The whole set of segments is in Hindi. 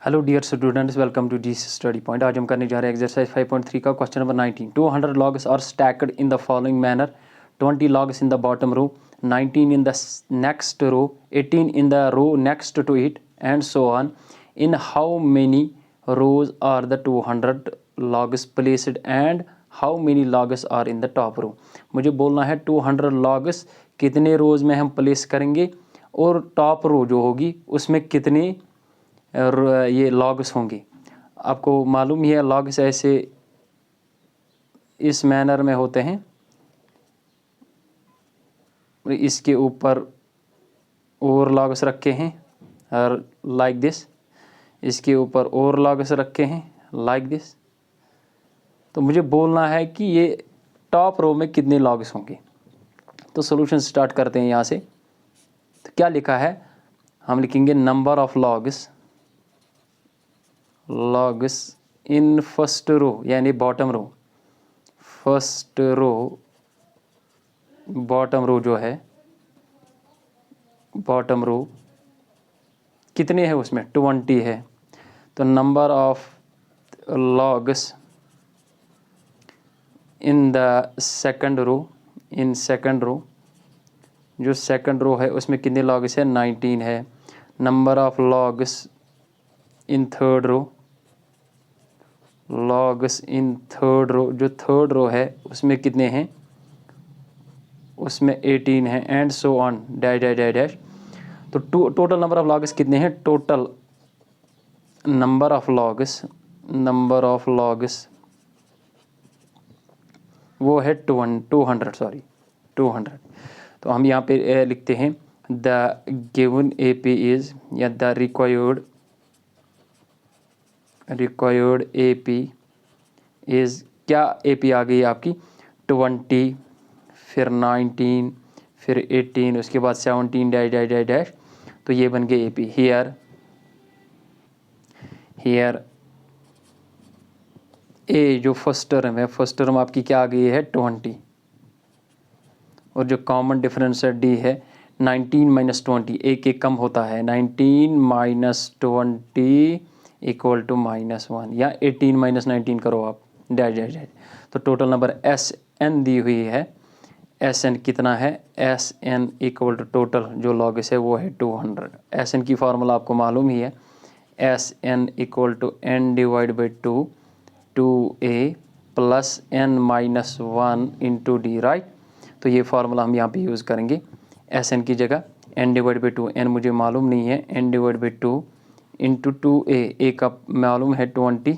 Hello dear students, welcome to G study point. आज हम करने जा रहे हैं एक्सरसाइज 5.3 का question number 19। 200 logs are stacked in the following manner: 20 logs in the bottom row, 19 in the next row, 18 in the row next to it, and so on. In how many rows are the 200 logs placed and how many logs are in the top row? मुझे बोलना है 200 logs कितने रोज में हम प्लेस करेंगे और टॉप रो जो होगी उसमें कितने ये लॉग्स होंगे। आपको मालूम ही है लॉग्स ऐसे इस मैनर में होते हैं, इसके ऊपर और लॉग्स रखे हैं और लाइक दिस, इसके ऊपर और लॉग्स रखे हैं लाइक दिस। तो मुझे बोलना है कि ये टॉप रो में कितने लॉग्स होंगे। तो सॉल्यूशन स्टार्ट करते हैं यहाँ से। तो क्या लिखा है, हम लिखेंगे number of logs in first row यानी bottom row. First row bottom row जो है, बॉटम रो कितने हैं उसमें 20 है। तो number of logs in the second row, in second row, जो सेकंड रो है उसमें कितने लॉग्स है 19 है। Number of logs in third row, logs in third row, जो थर्ड रो है उसमें कितने हैं, उसमें 18 है, and so on dash dash dash dash. तो टोटल नंबर ऑफ लॉग्स कितने हैं, टोटल नंबर ऑफ लॉग्स वो है 200। तो हम यहाँ पे लिखते हैं द गिवन AP इज, या द रिक्वायर्ड AP इज़, क्या AP आ गई आपकी 20, फिर 19, फिर 18, उसके बाद 17 डैश डैश डैश डैश। तो ये बन गए AP। हियर A जो फर्स्ट टर्म है, फर्स्ट टर्म आपकी क्या आ गई है 20, और जो कॉमन डिफरेंस है D है 19 माइनस 20, एक कम होता है, 19 माइनस 20 इक्वल टू -1, या 18 माइनस 19 करो आप डैश डैश डैश। तो टोटल नंबर SN दी हुई है। SN कितना है, SN इक्वल टू टोटल जो लॉग्स है वो है 200। SN की फार्मूला आपको मालूम ही है, SN equal to N divide by 2A plus N minus 1 into D, right. तो ये फार्मूला हम यहाँ पे यूज़ करेंगे। SN की जगह N डिवाइड बाई 2, N मुझे मालूम नहीं है, N divide by 2 into 2A का मालूम है 20,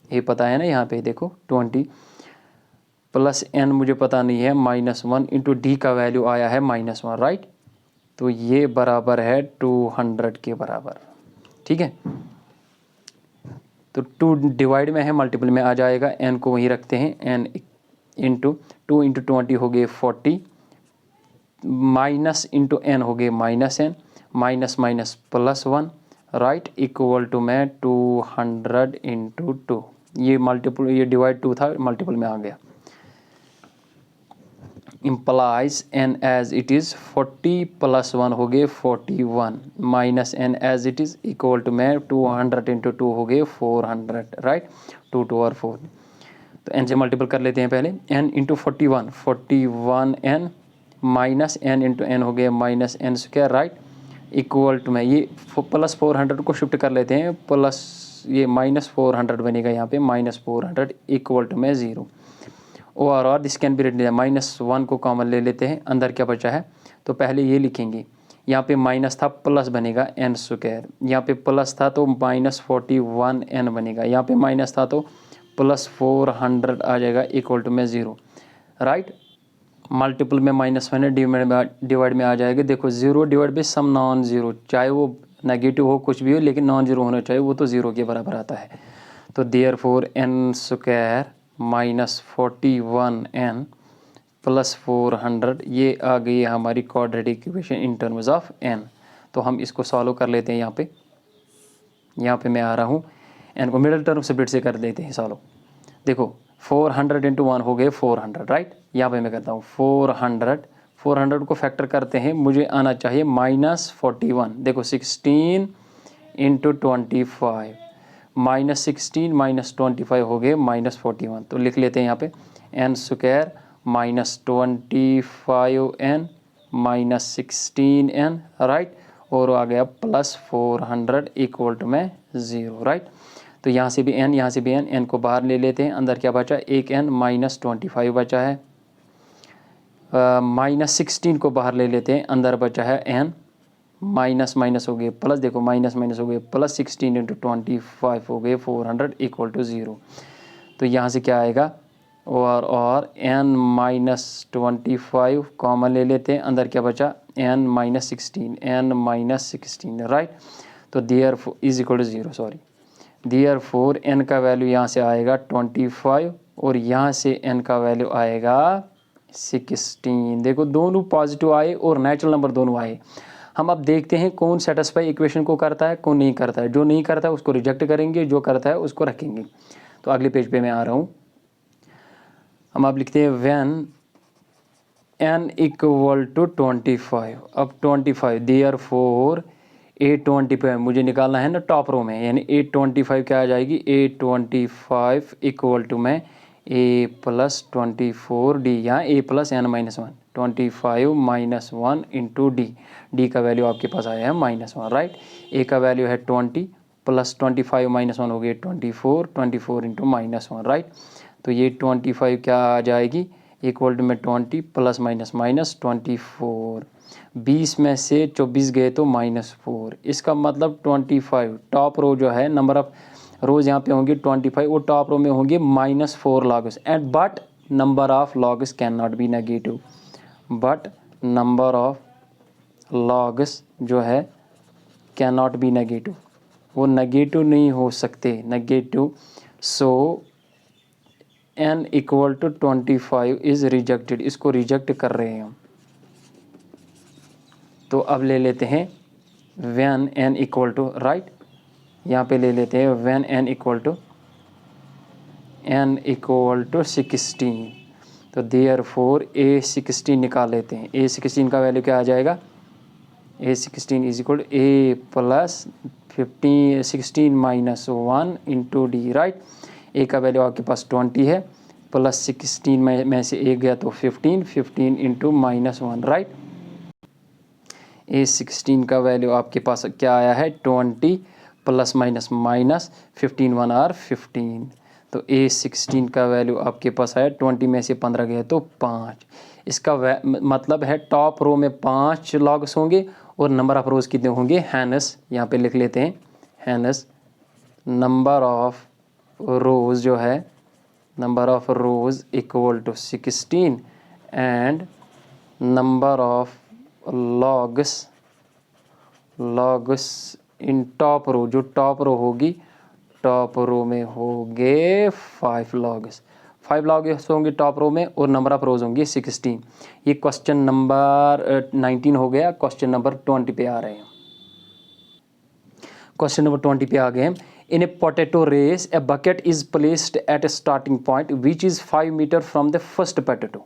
ये पता है ना, यहाँ पे देखो 20 प्लस N मुझे पता नहीं है -1 इंटू D का वैल्यू आया है -1, राइट। तो ये बराबर है 200 के बराबर, ठीक है। तो 2 डिवाइड में है, मल्टीपल में आ जाएगा, N को वहीं रखते हैं, N इंटू 2 इंटू 20 हो गए 40, माइनस इंटू N हो गए -N, minus minus +1, right, equal to में 200 इंटू 2। ये मल्टीपल, ये डिवाइड 2 था, मल्टीपल में आ गया। Implies N as it is 40 plus 1 हो गए 41, minus N as it is equal to में 200 इंटू 2 हो गए 400, राइट। 2 2 और 4, तो N से मल्टीपल कर लेते हैं पहले। N into 41 N minus N into N हो गया -N square, right, equal to में ये प्लस 400 को शिफ्ट कर लेते हैं, प्लस ये -400 बनेगा यहाँ पे, -400 इक्वल टू में 0। और दिस कैन बी रिटन, -1 को कॉमन ले लेते हैं, अंदर क्या बचा है, तो पहले ये लिखेंगे, यहाँ पे माइनस था प्लस बनेगा N स्क्वायर, यहाँ पे प्लस था तो -41 N बनेगा, यहाँ पे माइनस था तो प्लस 400 आ जाएगा इक्वल टू में 0, राइट। मल्टीपल में -1 है, डिवाइड में आ जाएगा। देखो 0 divide by some non zero, चाहे वो नेगेटिव हो कुछ भी हो, लेकिन नॉन ज़ीरो होना चाहिए, वो तो 0 के बराबर आता है। तो therefore N square -41 N plus 400, ये आ गई है हमारी quadratic equation in terms of N। तो हम इसको सॉल्व कर लेते हैं। यहाँ पे मैं आ रहा हूँ, N को मिडिल टर्म स्प्लिट से कर देते हैं सॉल्व। देखो 400 इंटू 1 हो गए 400, राइट। यहाँ पे मैं करता हूँ 400 को फैक्टर करते हैं, मुझे आना चाहिए -41। देखो 16 इंटू 25, -16 -25 हो गए -41। तो लिख लेते हैं यहाँ पे n square -25n -16n, right, और आ गया +400 इक्वल टू में 0, राइट। तो यहाँ से भी n, यहाँ से भी n को बाहर ले लेते हैं। अंदर क्या बचा, एक n -25 बचा है, -16 को बाहर ले लेते हैं, अंदर बचा है n, माइनस माइनस हो गए प्लस, देखो माइनस माइनस हो गए प्लस, 16 × 25 हो गए 400 इक्वल टू 0। तो यहाँ से क्या आएगा, और n -25 कॉमन ले लेते हैं, अंदर क्या बचा n -16, राइट। तो therefore is equal to 0, sorry, therefore n का वैल्यू यहाँ से आएगा 25 और यहाँ से n का वैल्यू आएगा 16। देखो दोनों पॉजिटिव आए और नेचुरल नंबर दोनों आए। हम अब देखते हैं कौन सेटिस्फाई इक्वेशन को करता है, कौन नहीं करता है। जो नहीं करता है उसको रिजेक्ट करेंगे, जो करता है उसको रखेंगे। तो अगले पेज पे मैं आ रहा हूँ। हम अब लिखते हैं व्हेन n इक्वल टू 25। अब 25 देयरफॉर A25 मुझे निकालना है ना टॉप रो में, यानी A25 क्या आ जाएगी, A25 इक्वल टू में A + 24D, यहाँ A + n - 1, 25 - 1 into D। D का वैल्यू आपके पास आया है -1, राइट। A का वैल्यू है 20 + 25 - 1 हो गया 24, 24 इंटू -1, राइट। तो ये 25 क्या आ जाएगी, इक्वल टू में 20 ± -24, 20 में से 24 गए तो -4। इसका मतलब 25 टॉप रो जो है, नंबर ऑफ रोज यहाँ पे होंगे 25, वो टॉप रो में होंगे -4 logs, and but number of logs can not be negative, but number of logs जो है कैन नॉट बी नेगेटिव, वो नेगेटिव नहीं हो सकते, negative. So n equal to 25 is rejected, इसको रिजेक्ट कर रहे हैं हम। तो अब ले लेते हैं when n equal to, right, यहाँ पे ले लेते हैं व्हेन n इक्वल टू 16। तो देयरफॉर A16 निकाल लेते हैं। A16 का वैल्यू क्या आ जाएगा, A16 is equal to A + 16 - 1 into D, right. A का वैल्यू आपके पास 20 है, प्लस 16 में से एक गया तो 15 इंटू -1, राइट। A16 का वैल्यू आपके पास क्या आया है, 20 ± -15 1 और 15। तो A16 का वैल्यू आपके पास आया 20 में से 15 गया तो 5। इसका मतलब है टॉप रो में 5 लॉग्स होंगे और नंबर ऑफ रोज कितने होंगे, हैनस यहाँ पे लिख लेते हैं, हैनस नंबर ऑफ रोज जो है, number of rows equal to 16 and number of logs in top row, जो टॉप रो होगी, टॉप रो में होंगे 5 लॉग्स, 5 लॉग्स होंगे टॉप रो में और नंबर ऑफ रोज होंगे 16। ये क्वेश्चन नंबर 19 हो गया। क्वेश्चन नंबर 20 पे आ रहे हैं। क्वेश्चन नंबर 20 पे आ गए हैं। In a potato race a bucket is placed at a starting point which is 5 metre from the first potato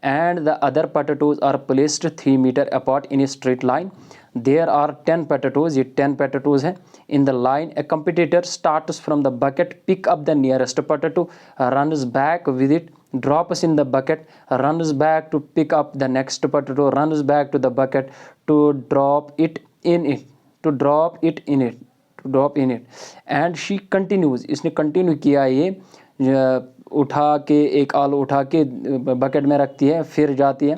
and the other potatoes are placed 3 meter apart in a straight line. There are 10 potatoes, ये 10 potatoes हैं in the line. A competitor starts from the bucket, pick up the nearest potato, runs back with it, drops in the bucket, runs back to pick up the next potato, runs back to the bucket to drop it in it, to drop in it, and she continues, इसने continue किया ये, उठा के एक आलू उठा के बकेट में रखती है, फिर जाती है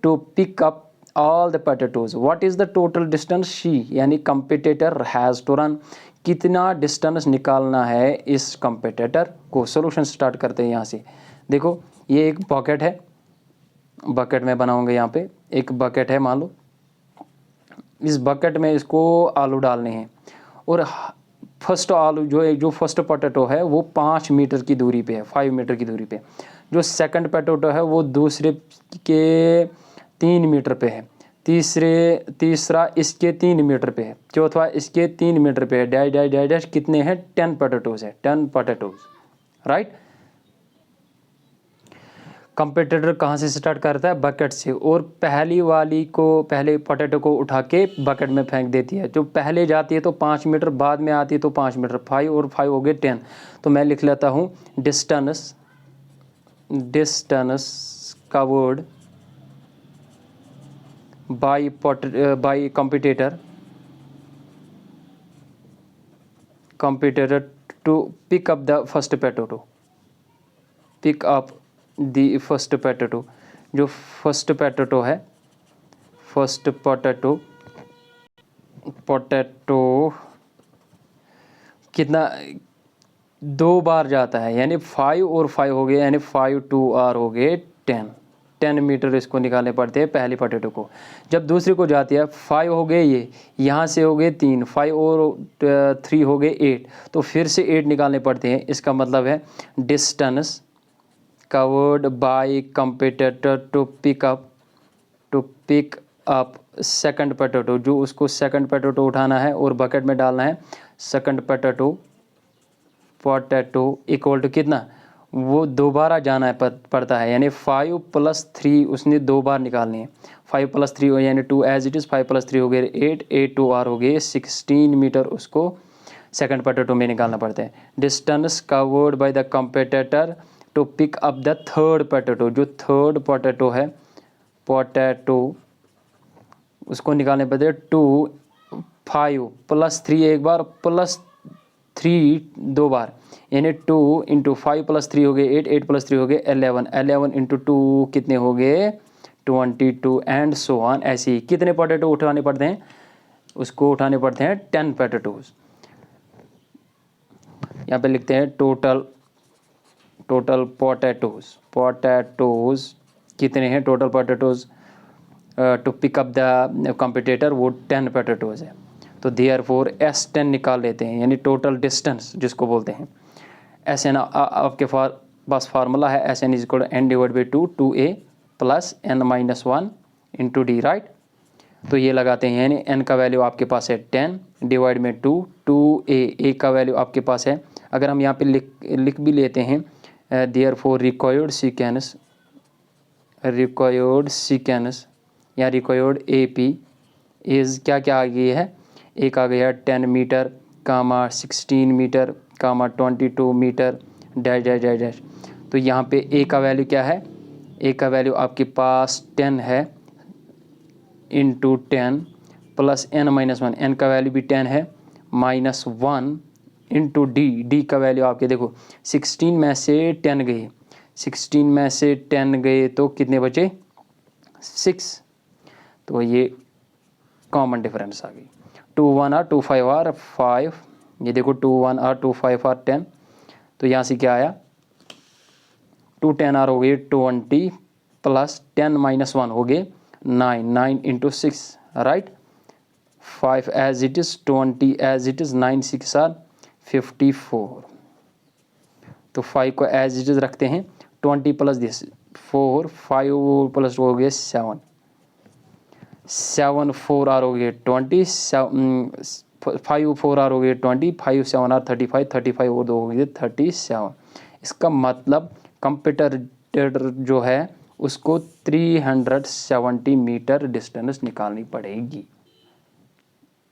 to pick up all the potatoes. What is the total distance she, यानी कंपिटिटर हैज़ टू रन, कितना डिस्टेंस निकालना है इस कंपिटिटर को। सोल्यूशन स्टार्ट करते हैं यहाँ से। देखो ये एक बकेट है, बकेट में बनाऊंगे, यहाँ पे एक बकेट है, मान लो इस बकेट में इसको आलू डालने हैं और फर्स्ट आलू जो फर्स्ट पोटैटो है वो 5 मीटर की दूरी पे है, 5 मीटर की दूरी पे। जो सेकंड पोटैटो है वो दूसरे के 3 मीटर पे है, तीसरा इसके 3 मीटर पे है, चौथा इसके 3 मीटर पे है, डैश डैश डैश डैश, कितने हैं 10 पोटैटोज है, 10 पोटैटोज, राइट। कंपटीटर कहाँ से स्टार्ट करता है, बकेट से, और पहली वाली को, पहले पोटैटो को उठा के बकेट में फेंक देती है। जो पहले जाती है तो 5 मीटर, बाद में आती है तो 5 मीटर, 5 और 5 हो गए 10। तो मैं लिख लेता हूँ distance covered by competitor to pick up the first potato, pick up the first potato। जो फर्स्ट पोटैटो है, फर्स्ट पोटैटो कितना 2 बार जाता है, यानी 5 और 5 हो गए, यानी 5 2 R हो गए 10 मीटर इसको निकालने पड़ते हैं पहली पोटैटो को। जब दूसरी को जाती है 5 हो गए, ये यहाँ से हो गए 3, 5 और 3 हो गए 8, तो फिर से 8 निकालने पड़ते हैं। इसका मतलब है distance covered by competitor to pick up second potato. जो उसको सेकंड पोटैटो उठाना है और बकेट में डालना है, सेकंड पोटैटो इक्वल टू कितना, वो दोबारा जाना है पड़ता है, यानी 5 + 3 उसने 2 बार निकालनी है। 5 + 3 यानी 2 एज इट इज़, 5 + 3 हो गए 8, 8 2 R हो गए 16 मीटर उसको सेकंड पोटैटो में निकालना पड़ता है। Distance covered by the competitor to pick up the third potato. जो थर्ड पोटैटो है, उसको निकालने पड़ते हैं 2 5 + 3 एक बार, +3 2 बार, यानी 2 × 5 + 3 हो गए 8, 8 + 3 हो गए 11, 11 × 2 कितने हो गए 22, एंड सो ऑन। ऐसे ही कितने पोटैटो उठाने पड़ते हैं, उसको उठाने पड़ते हैं 10 पोटैटोज। यहाँ पे लिखते हैं टोटल पोटैटोज कितने हैं, total potatoes to pick up the competitor, वो 10 पोटैटोज है। तो देयरफॉर S10 निकाल लेते हैं, यानी टोटल डिस्टेंस जिसको बोलते हैं। SN आपके पास फार्मूला है, SN = N/2, 2A + N - 1 × D, right. तो ये लगाते हैं, यानी N का वैल्यू आपके पास है 10 डिवाइड में 2, 2A का वैल्यू आपके पास है। अगर हम यहाँ पे लिख भी लेते हैं, देयरफॉर रिक्वायर्ड सीक्वेंस या रिक्वायर्ड AP इज़ क्या आ गई है, एक आ गया 10 metre, 16 metre, 22 metre, dash dash dash dash. तो यहाँ पे A का वैल्यू क्या है, A का वैल्यू आपके पास 10 है, × 10 + N - 1, N का वैल्यू भी 10 है, -1 × D का वैल्यू आपके देखो 16 में से 10 गए, 16 में से 10 गए तो कितने बचे 6। तो ये कॉमन डिफरेंस आ गई। 2 1 R 2 5 R 5, ये देखो 2 1 R 2 5 R 10, तो यहाँ से क्या आया 2 10 R हो गई 20 + 10 - 1 हो गए 9, 9 × 6, right. 5 as it is, 20 as it is, 9 6 R 54। तो 5 को एज इट इज़ रखते हैं, 20 + दिस 4, 5 + हो गए 7, 7 4 R हो गए 20, 5 4 R हो गए 20, 5 7 R 35, 35 और 2 हो गए 37। इसका मतलब कंपटीटर जो है उसको 370 मीटर डिस्टेंस निकालनी पड़ेगी।